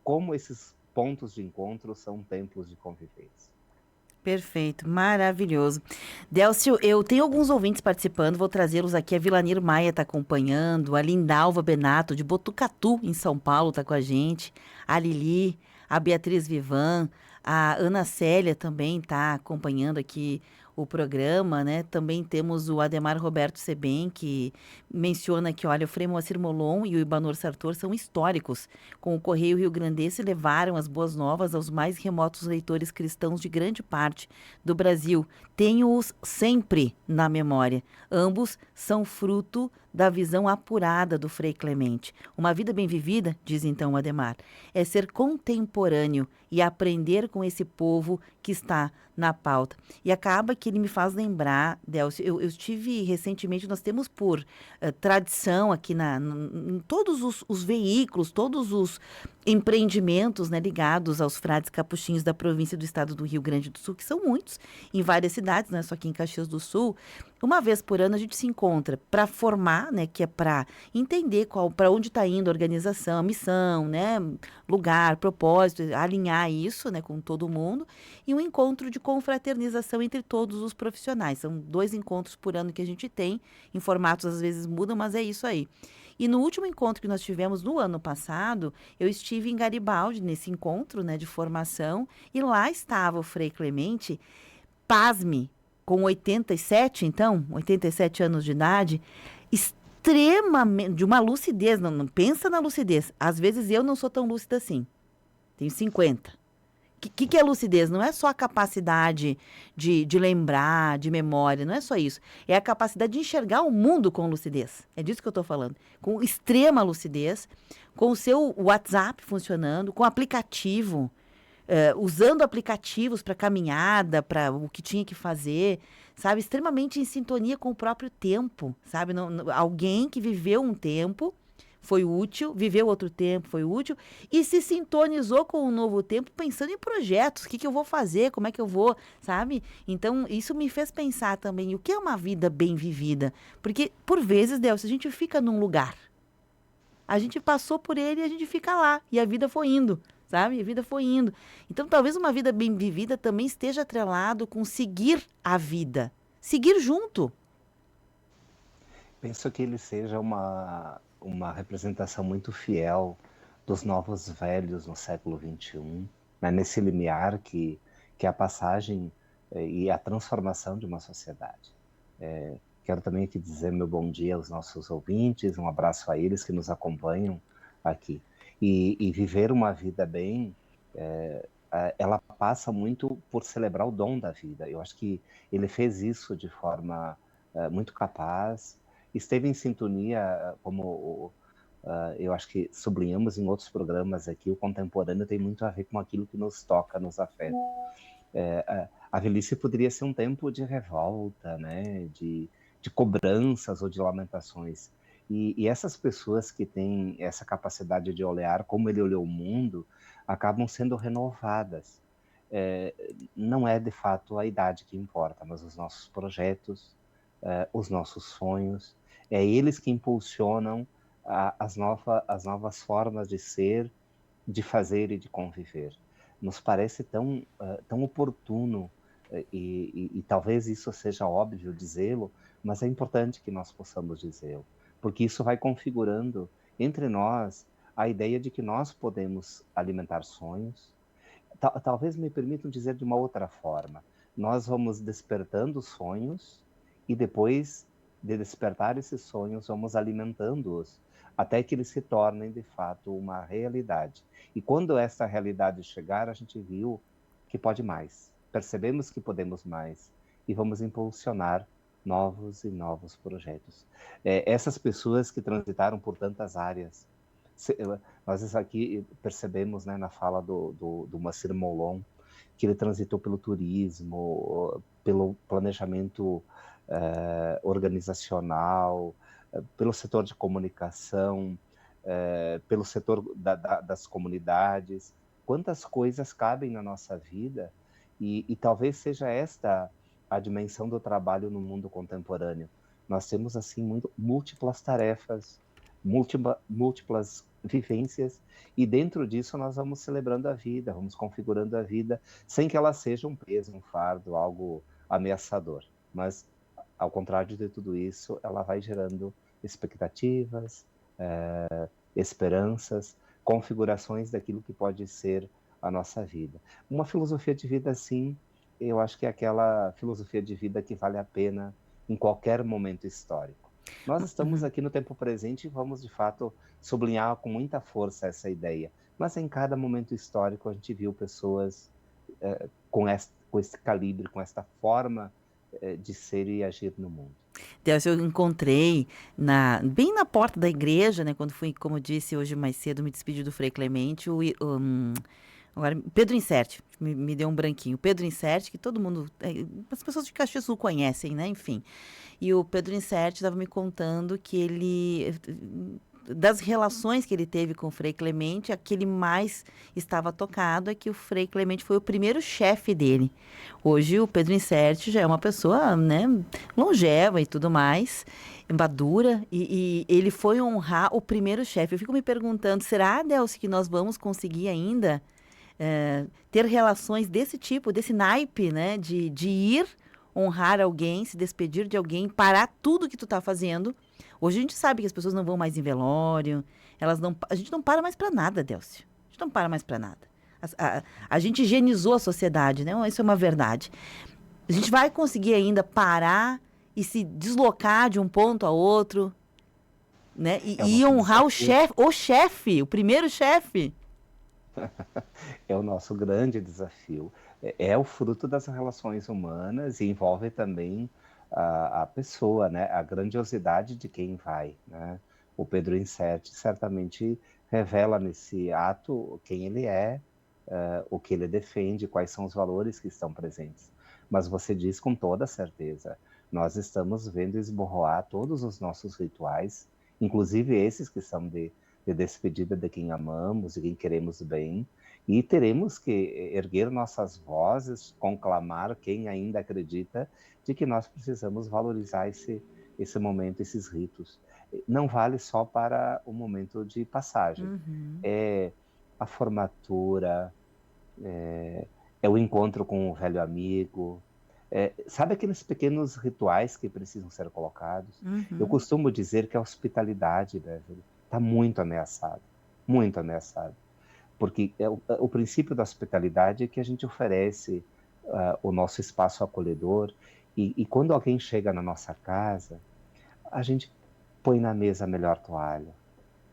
como esses pontos de encontro são templos de convivência. Perfeito, maravilhoso. Délcio, eu tenho alguns ouvintes participando, vou trazê-los aqui. A Vilanir Maia está acompanhando, a Lindalva Benato, de Botucatu, em São Paulo, está com a gente, a Lili, a Beatriz Vivan, a Ana Célia também está acompanhando aqui o programa, né? Também temos o Ademar Roberto Seben, que menciona que, olha, o Frei Moacir Molon e o Ibanor Sartor são históricos. Com o Correio Rio-Grandense levaram as boas novas aos mais remotos leitores cristãos de grande parte do Brasil. Tenho-os sempre na memória. Ambos são fruto da visão apurada do Frei Clemente. Uma vida bem vivida, diz então o Ademar, é ser contemporâneo e aprender com esse povo que está na pauta. E acaba que ele me faz lembrar, Délcio, eu estive recentemente, nós temos por tradição aqui em todos os veículos, todos os empreendimentos, né, ligados aos frades capuchinhos da província do estado do Rio Grande do Sul, que são muitos, em várias cidades, não é só aqui em Caxias do Sul. Uma vez por ano a gente se encontra para formar, né, que é para entender para onde está indo a organização, a missão, né, lugar, propósito, alinhar isso, né, com todo mundo, e um encontro de confraternização entre todos os profissionais. São 2 encontros por ano que a gente tem, em formatos às vezes mudam, mas é isso aí. E no último encontro que nós tivemos no ano passado, eu estive em Garibaldi, nesse encontro, né, de formação, e lá estava o Frei Clemente, pasme, com 87 anos de idade, extremamente, de uma lucidez, não pensa na lucidez. Às vezes eu não sou tão lúcida assim, tenho 50. O que é lucidez? Não é só a capacidade de lembrar, de memória, não é só isso. É a capacidade de enxergar o mundo com lucidez. É disso que eu estou falando. Com extrema lucidez, com o seu WhatsApp funcionando, com aplicativo, usando aplicativos para caminhada, para o que tinha que fazer, sabe? Extremamente em sintonia com o próprio tempo, sabe? Alguém que viveu um tempo, foi útil, viveu outro tempo, foi útil, e se sintonizou com o novo tempo pensando em projetos, o que eu vou fazer, como é que eu vou, sabe? Então, isso me fez pensar também o que é uma vida bem vivida. Porque, por vezes, Délcio, a gente fica num lugar, a gente passou por ele e a gente fica lá, e a vida foi indo, sabe? A vida foi indo. Então, talvez uma vida bem vivida também esteja atrelado com seguir a vida, seguir junto. Penso que ele seja uma representação muito fiel dos novos velhos no século XXI, né, nesse limiar que é a passagem e a transformação de uma sociedade. Quero também aqui dizer meu bom dia aos nossos ouvintes, um abraço a eles que nos acompanham aqui. E viver uma vida bem, ela passa muito por celebrar o dom da vida. Eu acho que ele fez isso de forma muito capaz, esteve em sintonia, como eu acho que sublinhamos em outros programas aqui, o contemporâneo tem muito a ver com aquilo que nos toca, nos afeta. A velhice poderia ser um tempo de revolta, né? de cobranças ou de lamentações. E essas pessoas que têm essa capacidade de olhar como ele olhou o mundo, acabam sendo renovadas. Não é de fato a idade que importa, mas os nossos projetos, os nossos sonhos, eles que impulsionam as novas formas de ser, de fazer e de conviver. Nos parece tão oportuno, e talvez isso seja óbvio dizê-lo, mas é importante que nós possamos dizê-lo, porque isso vai configurando entre nós a ideia de que nós podemos alimentar sonhos. Talvez me permitam dizer de uma outra forma. Nós vamos despertando sonhos e depois de despertar esses sonhos, vamos alimentando-os até que eles se tornem, de fato, uma realidade. E quando essa realidade chegar, a gente viu que pode mais. Percebemos que podemos mais e vamos impulsionar novos e novos projetos. Essas pessoas que transitaram por tantas áreas, nós aqui percebemos, né, na fala do Moacir Mollon, que ele transitou pelo turismo, pelo planejamento organizacional, pelo setor de comunicação, pelo setor das comunidades. Quantas coisas cabem na nossa vida e talvez seja esta a dimensão do trabalho no mundo contemporâneo. Nós temos, assim, múltiplas tarefas, múltiplas vivências, e dentro disso nós vamos celebrando a vida, vamos configurando a vida, sem que ela seja um peso, um fardo, algo ameaçador. Mas, ao contrário de tudo isso, ela vai gerando expectativas, esperanças, configurações daquilo que pode ser a nossa vida. Uma filosofia de vida, assim, eu acho que é aquela filosofia de vida que vale a pena em qualquer momento histórico. Nós estamos aqui no tempo presente e vamos, de fato, sublinhar com muita força essa ideia. Mas em cada momento histórico a gente viu pessoas com esse calibre, com esta forma de ser e agir no mundo. Delcio, eu encontrei bem na porta da igreja, né, quando fui, como eu disse hoje mais cedo, me despedi do Frei Clemente, agora, Pedro Incerti, me deu um branquinho. Pedro Incerti, que todo mundo, as pessoas de Caxias do Sul conhecem, né? Enfim. E o Pedro Incerti estava me contando que das relações que ele teve com o Frei Clemente, a que ele mais estava tocado é que o Frei Clemente foi o primeiro chefe dele. Hoje o Pedro Incerti já é uma pessoa, né, longeva e tudo mais, madura, e ele foi honrar o primeiro chefe. Eu fico me perguntando, será, Delcio, que nós vamos conseguir ainda ter relações desse tipo, desse naipe, né, de ir honrar alguém, se despedir de alguém, parar tudo que tu tá fazendo. Hoje a gente sabe que as pessoas não vão mais em velório, a gente não para mais para nada, Delcio. A gente não para mais para nada. A gente higienizou a sociedade, né? Isso é uma verdade. A gente vai conseguir ainda parar e se deslocar de um ponto a outro, né? E honrar o chefe, o primeiro chefe. É o nosso grande desafio. É o fruto das relações humanas e envolve também a pessoa, né? A grandiosidade de quem vai, né? O Pedro Incerti certamente revela nesse ato quem ele é, o que ele defende, quais são os valores que estão presentes. Mas você diz com toda certeza, nós estamos vendo esborroar todos os nossos rituais, inclusive esses que são de despedida de quem amamos e quem queremos bem, e teremos que erguer nossas vozes, conclamar quem ainda acredita de que nós precisamos valorizar esse momento, esses ritos. Não vale só para o momento de passagem. Uhum. É a formatura, é o encontro com um velho amigo, Sabe aqueles pequenos rituais que precisam ser colocados? Uhum. Eu costumo dizer que a hospitalidade, Beverly, está muito ameaçada, muito ameaçada. Porque o princípio da hospitalidade é que a gente oferece o nosso espaço acolhedor e quando alguém chega na nossa casa, a gente põe na mesa a melhor toalha,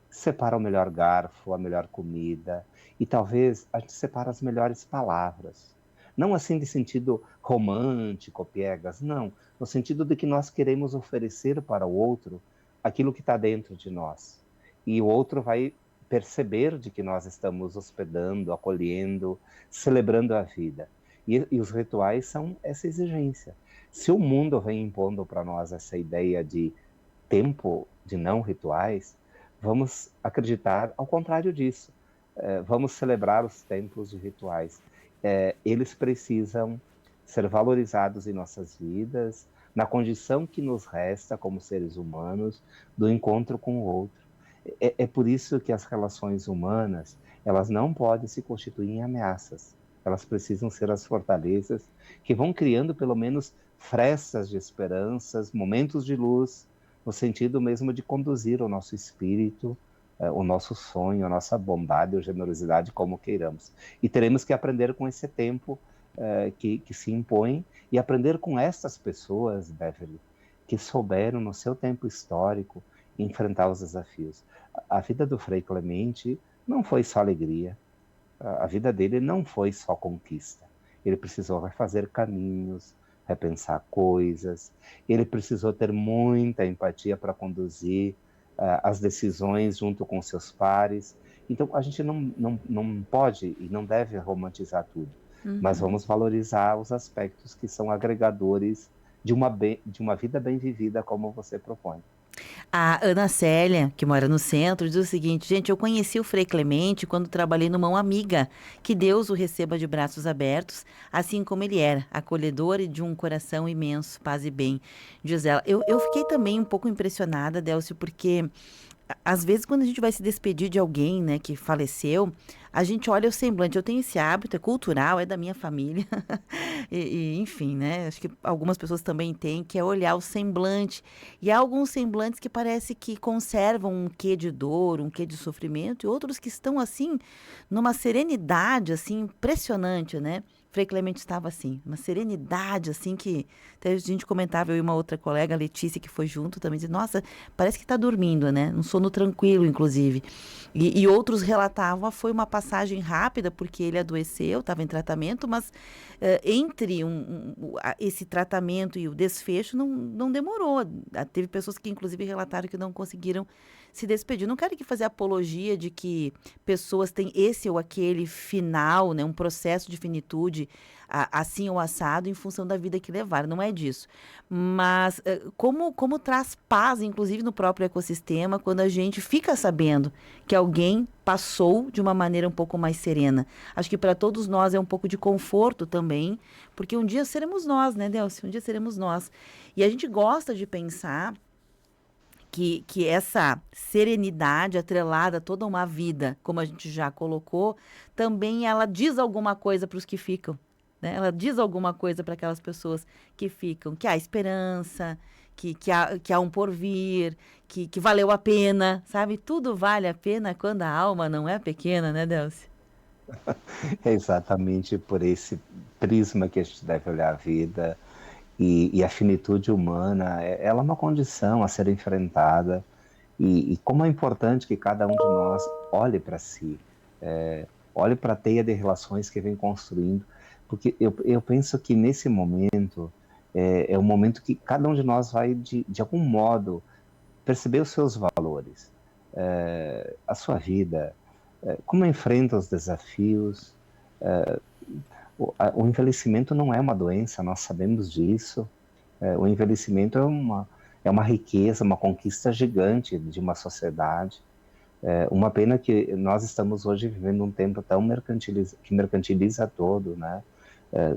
separa o melhor garfo, a melhor comida e talvez a gente separa as melhores palavras. Não assim de sentido romântico, piegas, não. No sentido de que nós queremos oferecer para o outro aquilo que está dentro de nós. E o outro vai perceber de que nós estamos hospedando, acolhendo, celebrando a vida. E os rituais são essa exigência. Se o mundo vem impondo para nós essa ideia de tempo de não rituais, vamos acreditar ao contrário disso. Vamos celebrar os tempos de rituais. Eles precisam ser valorizados em nossas vidas, na condição que nos resta como seres humanos, do encontro com o outro. É por isso que as relações humanas, elas não podem se constituir em ameaças. Elas precisam ser as fortalezas que vão criando pelo menos frestas de esperanças, momentos de luz, no sentido mesmo de conduzir o nosso espírito, o nosso sonho, a nossa bondade ou generosidade, como queiramos. E teremos que aprender com esse tempo que se impõe e aprender com essas pessoas, Beverly, que souberam no seu tempo histórico enfrentar os desafios. A vida do Frei Clemente não foi só alegria, a vida dele não foi só conquista. Ele precisou refazer caminhos, repensar coisas, ele precisou ter muita empatia para conduzir as decisões junto com seus pares. Então, a gente não pode e não deve romantizar tudo, mas vamos valorizar os aspectos que são agregadores de uma vida bem vivida, como você propõe. A Ana Célia, que mora no centro, diz o seguinte: gente, eu conheci o Frei Clemente quando trabalhei no Mão Amiga. Que Deus o receba de braços abertos, assim como ele era, acolhedor e de um coração imenso, paz e bem. Diz ela. Eu fiquei também um pouco impressionada, Délcio, porque às vezes quando a gente vai se despedir de alguém, né, que faleceu, a gente olha o semblante. Eu tenho esse hábito, é cultural, é da minha família. Enfim, né? Acho que algumas pessoas também têm, que é olhar o semblante. E há alguns semblantes que parece que conservam um quê de dor, um quê de sofrimento, e outros que estão, assim, numa serenidade, assim, impressionante, né? Frei Clemente estava assim, uma serenidade, assim, que até a gente comentava, eu e uma outra colega, a Letícia, que foi junto também, dizia, nossa, parece que está dormindo, né? Um sono tranquilo, inclusive. E outros relatavam, foi uma passagem rápida, porque ele adoeceu, estava em tratamento, mas entre esse tratamento e o desfecho não demorou. Teve pessoas que, inclusive, relataram que não conseguiram se despedir. Não quero aqui fazer apologia de que pessoas têm esse ou aquele final, né, um processo de finitude, assim ou assado, em função da vida que levaram. Não é disso. Mas como traz paz, inclusive, no próprio ecossistema, quando a gente fica sabendo que alguém passou de uma maneira um pouco mais serena. Acho que para todos nós é um pouco de conforto também, porque um dia seremos nós, né, Delcio? Um dia seremos nós. E a gente gosta de pensar que essa serenidade atrelada a toda uma vida, como a gente já colocou, também ela diz alguma coisa para os que ficam, né? Ela diz alguma coisa para aquelas pessoas que ficam, que há esperança, que há um porvir, que valeu a pena, sabe? Tudo vale a pena quando a alma não é pequena, né, Delcio? É exatamente por esse prisma que a gente deve olhar a vida. E a finitude humana, ela é uma condição a ser enfrentada. E como é importante que cada um de nós olhe para si, olhe para a teia de relações que vem construindo. Porque eu penso que nesse momento, é o momento que cada um de nós vai, de algum modo, perceber os seus valores, a sua vida, como enfrenta os desafios. O envelhecimento não é uma doença, nós sabemos disso. O envelhecimento é uma riqueza, uma conquista gigante de uma sociedade. Uma pena que nós estamos hoje vivendo um tempo tão que mercantiliza todo, né?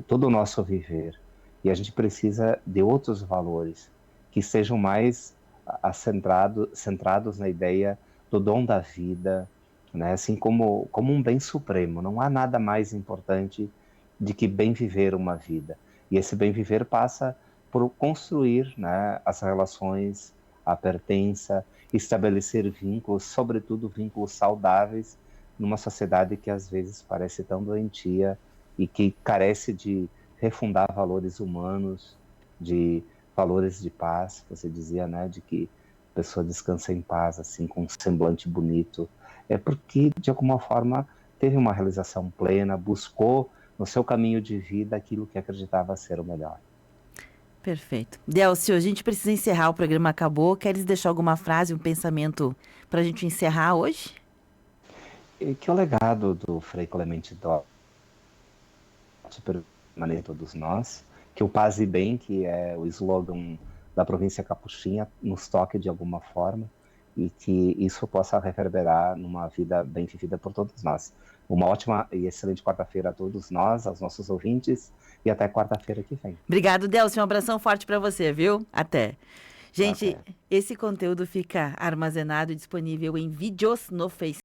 Todo o nosso viver. E a gente precisa de outros valores que sejam mais centrados na ideia do dom da vida, né? Assim como um bem supremo. Não há nada mais importante de que bem viver uma vida. E esse bem viver passa por construir, né, as relações, a pertença, estabelecer vínculos, sobretudo vínculos saudáveis, numa sociedade que às vezes parece tão doentia e que carece de refundar valores humanos, de valores de paz. Você dizia, né, de que a pessoa descansa em paz, assim, com um semblante bonito. É porque, de alguma forma, teve uma realização plena, buscou no seu caminho de vida aquilo que acreditava ser o melhor. Perfeito. Délcio, a gente precisa encerrar, o programa acabou. Queres deixar alguma frase, um pensamento para a gente encerrar hoje? Que o legado do Frei Clemente Dotti permaneça em todos nós, que o paz e bem, que é o slogan da província capuchinha, nos toque de alguma forma e que isso possa reverberar numa vida bem vivida por todos nós. Uma ótima e excelente quarta-feira a todos nós, aos nossos ouvintes, e até quarta-feira que vem. Obrigado, Délcio. Um abração forte para você, viu? Até. Gente, esse conteúdo fica armazenado e disponível em vídeos no Facebook.